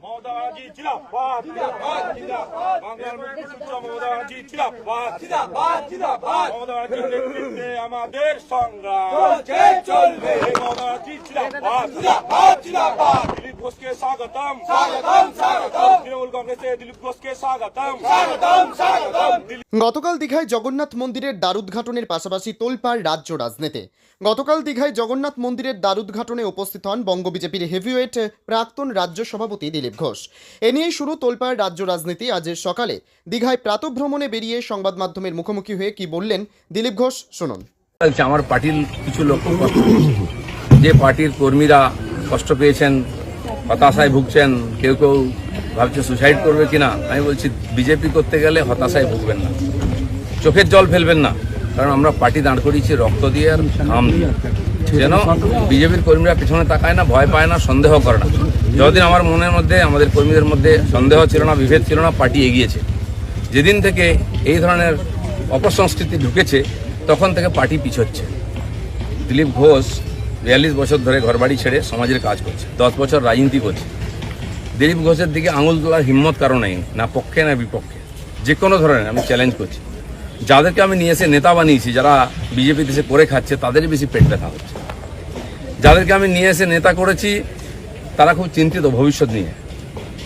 মমতা ব্যানার্জি জিন্দাবাদ, জিন্দাবাদ, জিন্দাবাদ। বাংলার মুখ্যমন্ত্রী মমতা ব্যানার্জি জিন্দাবাদ, জিন্দাবাদ, জিন্দাবাদ। মমতা ব্যানার্জির নেতৃত্বে আমাদের সংগ্রাম চলবে। মমতা ব্যানার্জি জিন্দাবাদ, জিন্দাবাদ, জিন্দাবাদ। দিলীপ ঘোষকে স্বাগতম, স্বাগতম, স্বাগতম। তৃণমূল কংগ্রেসে দিলীপ ঘোষকে স্বাগতম, স্বাগতম, স্বাগতম। গতকাল দীঘায় জগন্নাথ মন্দিরের দ্বারুদ্ঘাটনের পাশাপাশি তোলপাড় রাজ্য রাজনীতি। গতকাল দীঘায় জগন্নাথ মন্দিরের দ্বারুদ্ঘাটনে উপস্থিত হন বঙ্গ বিজেপির হেভিওয়েট প্রাক্তন রাজ্য সভাপতি দিলীপ ঘোষ। এ নিয়েই শুরু তোলপাড় রাজ্য রাজনীতি। আজ সকালে দীঘায় প্রাতঃভ্রমণে বেরিয়ে সংবাদ মাধ্যমের মুখোমুখি হয়ে কি বললেন দিলীপ ঘোষ, শুনুন। আমার পার্টির কিছু লোক যে পার্টির কর্মীরা কষ্ট পেয়েছেন, হতাশায় ভুগছেন, কেউ কেউ ভাবছে সুসাইড করবে কিনা। আমি বলছি বিজেপি করতে গেলে হতাশায় ভুগবেন না, চোখের জল ফেলবেন না, কারণ আমরা পার্টি দাঁড় করিয়েছি রক্ত দিয়ে আর ঘাম দিয়ে। যেন বিজেপির কর্মীরা পিছনে তাকায় না, ভয় পায় না, সন্দেহ করে না। যতদিন আমার মনের মধ্যে, আমাদের কর্মীদের মধ্যে সন্দেহ ছিল না, বিভেদ ছিল না, পার্টি এগিয়েছে। যেদিন থেকে এই ধরনের অপসংস্কৃতি ঢুকেছে তখন থেকে পার্টি পিছোচ্ছে। দিলীপ ঘোষ 42 বছর ধরে ঘরবাড়ি ছেড়ে সমাজের কাজ করছে, 10 বছর রাজনীতি করছে। দিলীপ ঘোষের দিকে আঙুল তোলার হিম্মত কারো নেই, না পক্ষে না বিপক্ষে। যে কোনো ধরনের আমি চ্যালেঞ্জ করছি। যাদেরকে আমি নিয়ে এসে নেতা বানিয়েছি, যারা বিজেপি দেশে করে খাচ্ছে, তাদেরই বেশি পেট ব্যথা হচ্ছে। যাদেরকে আমি নিয়ে এসে নেতা করেছি তারা খুব চিন্তিত ভবিষ্যৎ নিয়ে।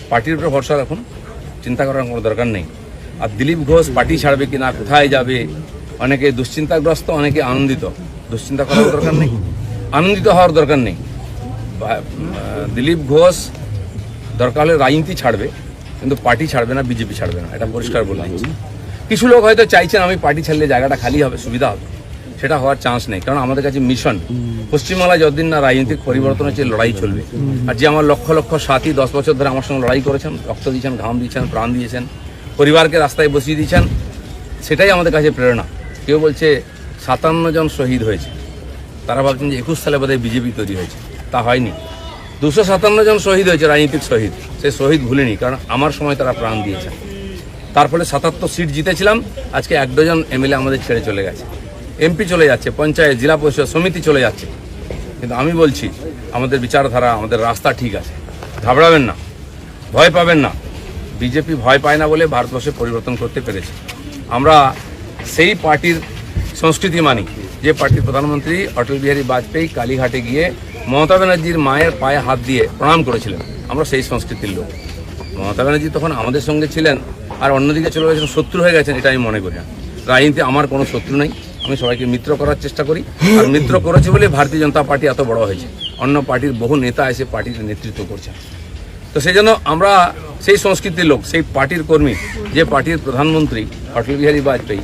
পার্টির উপরে ভরসা রাখুন, চিন্তা করার কোনো দরকার নেই। আর দিলীপ ঘোষ পার্টি ছাড়বে কিনা, কোথায় যাবে, অনেকে দুশ্চিন্তাগ্রস্ত, অনেকে আনন্দিত। দুশ্চিন্তা করার দরকার নেই, আনন্দিত হওয়ার দরকার নেই। দিলীপ ঘোষ দরকার হলে রাজনীতি ছাড়বে, কিন্তু পার্টি ছাড়বে না, বিজেপি ছাড়বে না, এটা পরিষ্কার বলে দিচ্ছি। কিছু লোক হয়তো চাইছেন আমি পার্টি ছাড়লে জায়গাটা খালি হবে, সুবিধা হবে। সেটা হওয়ার চান্স নেই, কারণ আমাদের কাছে মিশন পশ্চিমবাংলায় যতদিন না রাজনৈতিক পরিবর্তন হচ্ছে, লড়াই চলবে। আর যে আমার লক্ষ লক্ষ সাথী 10 বছর ধরে আমার সঙ্গে লড়াই করেছেন, রক্ত দিয়েছেন, ঘাম দিয়েছেন, প্রাণ দিয়েছেন, পরিবারকে রাস্তায় বসিয়ে দিয়েছেন, সেটাই আমাদের কাছে প্রেরণা। কেউ বলছে 57 জন শহীদ হয়েছে, তারা ভাবছেন যে 21 সালে বোধহয় বিজেপি তৈরি হয়েছে। তা হয়নি। 257 জন শহীদ হয়েছে, রাজনৈতিক শহীদ। সেই শহীদ ভুলেনি, কারণ আমার সময় তারা প্রাণ দিয়েছেন। তার ফলে 77 সিট জিতেছিলাম। আজকে 1 ডজন এমএলএ আমাদের ছেড়ে চলে গেছে, এমপি চলে যাচ্ছে, পঞ্চায়েত, জেলা পরিষদ সমিতি চলে যাচ্ছে। কিন্তু আমি বলছি আমাদের বিচারধারা, আমাদের রাস্তা ঠিক আছে। ঘাবড়াবেন না, ভয় পাবেন না। বিজেপি ভয় পায় না বলে ভারতবর্ষে পরিবর্তন করতে পেরেছে। আমরা সেই পার্টির সংস্কৃতি মানি যে পার্টির প্রধানমন্ত্রী অটল বিহারী বাজপেয়ী কালীঘাটে গিয়ে মমতা ব্যানার্জির মায়ের পায়ে হাত দিয়ে প্রণাম করেছিলেন। আমরা সেই সংস্কৃতির লোক। মমতা ব্যানার্জি তখন আমাদের সঙ্গে ছিলেন, আর অন্যদিকে চলে গেছেন, শত্রু হয়ে গেছেন, এটা আমি মনে করি না। রাজনীতি আমার কোনো শত্রু নেই, আমি সবাইকে মিত্র করার চেষ্টা করি। আর মিত্র করেছি বলে ভারতীয় জনতা পার্টি এত বড় হয়েছে। অন্য পার্টির বহু নেতা এসে পার্টির নেতৃত্ব করছেন। তো সেই জন্য আমরা সেই সংস্কৃতির লোক, সেই পার্টির কর্মী যে পার্টির প্রধানমন্ত্রী অটল বিহারী বাজপেয়ী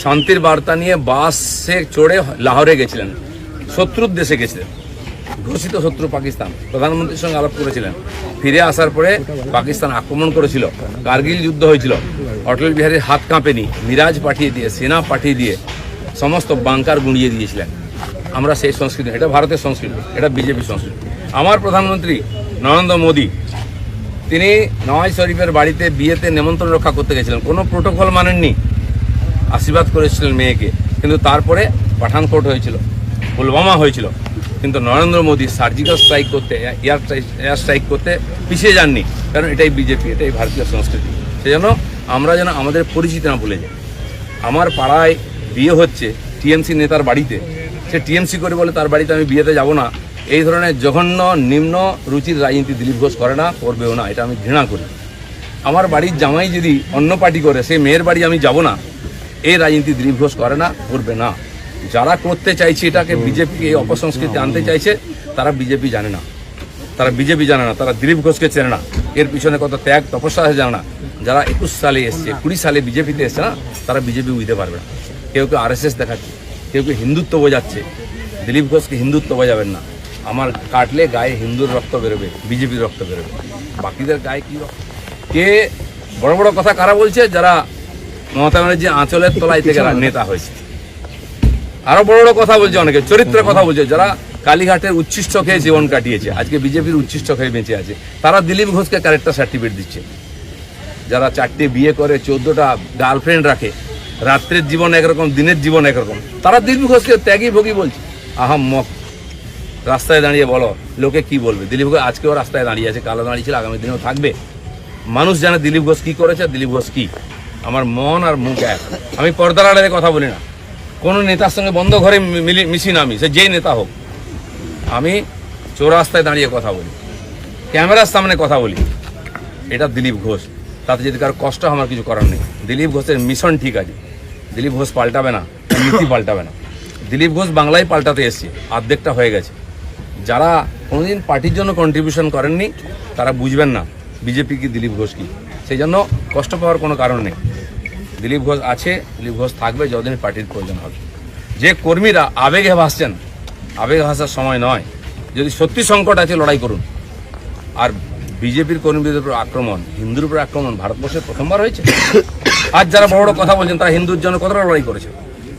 শান্তির বার্তা নিয়ে বাসে চড়ে লাহোরে গেছিলেন, শত্রুর দেশে গেছিলেন, ঘোষিত শত্রু পাকিস্তান। প্রধানমন্ত্রীর সঙ্গে আলাপ করেছিলেন। ফিরে আসার পরে পাকিস্তান আক্রমণ করেছিল, কার্গিল যুদ্ধ হয়েছিল। অটল বিহারীর হাত কাঁপেনি, মিরাজ পাঠিয়ে দিয়ে, সেনা পাঠিয়ে দিয়ে সমস্ত বাংকার গুঁড়িয়ে দিয়েছিলেন। আমরা সেই সংস্কৃতি, এটা ভারতের সংস্কৃতি, এটা বিজেপি সংস্কৃতি। আমার প্রধানমন্ত্রী নরেন্দ্র মোদী, তিনি নওয়াজ শরীফের বাড়িতে বিয়েতে নেমন্ত্রণ রক্ষা করতে গেছিলেন, কোনো প্রোটোকল মানেননি, আশীর্বাদ করেছিলেন মেয়েকে। কিন্তু তারপরে পাঠানকোট হয়েছিল, পুলওয়ামা হয়েছিল, কিন্তু নরেন্দ্র মোদী সার্জিক্যাল স্ট্রাইক করতে, এয়ার স্ট্রাইক করতে পিছিয়ে যাননি, কারণ এটাই বিজেপি, এটাই ভারতীয় সংস্কৃতি। সেজন্য আমরা যেন আমাদের পরিচিতি না ভুলে যাই। আমার পাড়ায় বিয়ে হচ্ছে টিএমসি নেতার বাড়িতে, সে টিএমসি করে বলে তার বাড়িতে আমি বিয়েতে যাব না। এই ধরনের জঘন্য নিম্ন রুচির রাজনীতি দিলীপ ঘোষ করে না, করবেও না, এটা আমি ঘৃণা করি। আমার বাড়ির জামাই যদি অন্য পার্টি করে, সেই মেয়ের বাড়ি আমি যাব না, এই রাজনীতি দিলীপ ঘোষ করে না, করবে না। যারা করতে চাইছে এটাকে, বিজেপি এই অপসংস্কৃতি আনতে চাইছে, তারা বিজেপি জানে না, তারা বিজেপি জানে না, তারা দিলীপ ঘোষকে চেনে না, এর পিছনে কত ত্যাগ তপস্যা আছে জানে না। যারা 21 সালে এসছে, 20 সালে বিজেপিতে এসছে না, তারা বিজেপি বুঝতে পারবে না। কেউ কেউ RSS দেখাচ্ছে, কেউ কেউ হিন্দুত্ব বোঝাচ্ছে। দিলীপ ঘোষকে হিন্দুত্ব বোঝাবেন না। আমার কাটলে গায়ে হিন্দুর রক্ত বেরোবে, বিজেপির রক্ত বেরোবে, বাকিদের গায়ে কী রক্ত? কে বড় বড় কথা কারা বলছে? যারা মমতা ব্যানার্জি আঁচলের তলায় থেকে নেতা হয়েছে। আরো বড় বড় কথা বলছে, অনেকে চরিত্রের কথা বলছে, যারা কালীঘাটের উচ্ছিষ্ট খেয়ে জীবন কাটিয়েছে, আজকে বিজেপির উচ্ছিষ্ট খেয়ে বেঁচে আছে, তারা দিলীপ ঘোষকে ক্যারেক্টার সার্টিফিকেট দিচ্ছে। যারা 4টে বিয়ে করে, 14টা গার্লফ্রেন্ড রাখে, রাত্রের জীবন একরকম, দিনের জীবন একরকম, তারা দিলীপ ঘোষকে ত্যাগী ভোগী বলছে। আহাম্মক, রাস্তায় দাঁড়িয়ে বলো, লোকে কি বলবে? দিলীপ ঘোষ আজকেও রাস্তায় দাঁড়িয়ে আছে, কালো দাঁড়িয়েছিল, আগামী দিনেও থাকবে। মানুষ জানে দিলীপ ঘোষ কি করেছে, দিলীপ ঘোষ কি। আমার মন আর মুখ এক। আমি পর্দার আড়ালে কথা বলি না, কোনো নেতার সঙ্গে বন্ধ ঘরে মিশি না, আমি সে যেই নেতা হোক। আমি চৌরাস্তায় দাঁড়িয়ে কথা বলি, ক্যামেরার সামনে কথা বলি। এটা দিলীপ ঘোষ। তাতে যদি কারো কষ্ট আমার কিছু করার নেই। দিলীপ ঘোষের মিশন ঠিক আছে, দিলীপ ঘোষ পাল্টাবে না, নীতি পাল্টাবে না। দিলীপ ঘোষ বাংলায় পাল্টাতে এসছে, অর্ধেকটা হয়ে গেছে। যারা কোনোদিন পার্টির জন্য কন্ট্রিবিউশন করেননি তারা বুঝবেন না বিজেপি কি, দিলীপ ঘোষ কি। সেই জন্য কষ্ট পাওয়ার কোনো কারণ নেই। দিলীপ ঘোষ আছে, দিলীপ ঘোষ থাকবে যতদিন পার্টির প্রয়োজন হবে। যে কর্মীরা আবেগে ভাসছেন, আবেগে ভাসার সময় নয়। যদি সত্যি সংকট আছে লড়াই করুন। আর বিজেপির কর্মীদের উপর আক্রমণ, হিন্দুর উপর আক্রমণ ভারতবর্ষে প্রথমবার হয়েছে। আজ যারা বড় বড় কথা বলছেন তারা হিন্দুর জন্য কতটা লড়াই করেছে,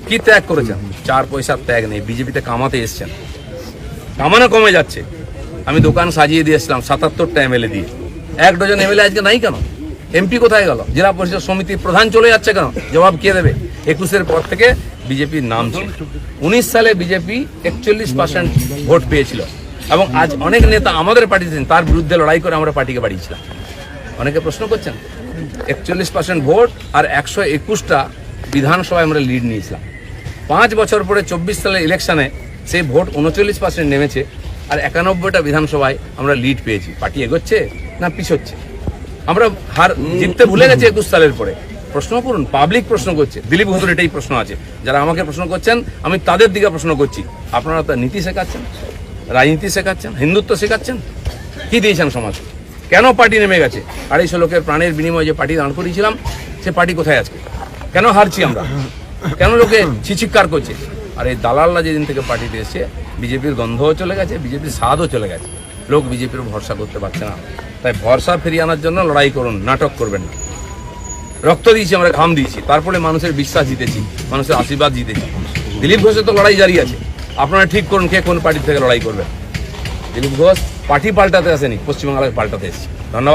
কি ত্যাগ করেছেন? 4 পয়সার ত্যাগ নেই। বিজেপিতে কামাতে এসছেন, কামানো কমে যাচ্ছে। আমি দোকান সাজিয়ে দিয়েছিলাম 77টা এমএলএ দিয়ে, 1 ডজন এমএলএ আজকে নাই কেন? এমপি কোথায় গেল? জেলা পরিষদ সমিতির প্রধান চলে যাচ্ছে কেন? জবাব কে দেবে? 21-এর পর থেকে বিজেপির নাম ছিল। 19 সালে বিজেপি 41% ভোট পেয়েছিল এবং আজ অনেক নেতা আমাদের পার্টিতে তার বিরুদ্ধে লড়াই করে আমরা পার্টিকে বাড়িয়েছিলাম। অনেকে প্রশ্ন করছেন, 41% ভোট আর 121টা বিধানসভায় আমরা লিড নিয়েছিলাম। 5 বছর পরে 24 সালের ইলেকশনে সেই ভোট 39% নেমেছে আর 91টা বিধানসভায় আমরা লিড পেয়েছি। পার্টি এগোচ্ছে না পিছোচ্ছে? আমরা জিততে ভুলে গেছি 21 সালের পরে। প্রশ্ন করুন, পাবলিক প্রশ্ন করছে। দিলীপ ঘোষের এটাই প্রশ্ন আছে। যারা আমাকে প্রশ্ন করছেন আমি তাদের দিকে প্রশ্ন করছি। আপনারা তো নীতি শেখাচ্ছেন, রাজনীতি শেখাচ্ছেন, হিন্দুত্ব শেখাচ্ছেন, কি দিয়েছেন সমাজ? কেন পার্টি নেমে গেছে? 250 লোকের প্রাণের বিনিময়ে যে পার্টি দাঁড় করিয়েছিলাম সে পার্টি কোথায় আজকে? কেন হারছি আমরা? কেন লোকে চিৎকার করছে? আর এই দালালরা যেদিন থেকে পার্টিতে এসছে বিজেপির গন্ধও চলে গেছে, বিজেপির স্বাদও চলে গেছে। লোক বিজেপির ভরসা করতে পারছে না। তাই ভরসা ফিরিয়ে আনার জন্য লড়াই করুন, নাটক করবেন না। রক্ত দিয়েছি, আমরা ঘাম দিয়েছি, তারপরে মানুষের বিশ্বাস জিতেছি, মানুষের আশীর্বাদ জিতেছি। দিলীপ ঘোষের তো লড়াই জারি আছে। আপনারা ঠিক করুন কে কোন পার্টি থেকে লড়াই করবে। দিলীপ ঘোষ পার্টি পাল্টাতে আসেনি, পশ্চিমবাংলাকে পাল্টাতে এসেছে। ধন্যবাদ।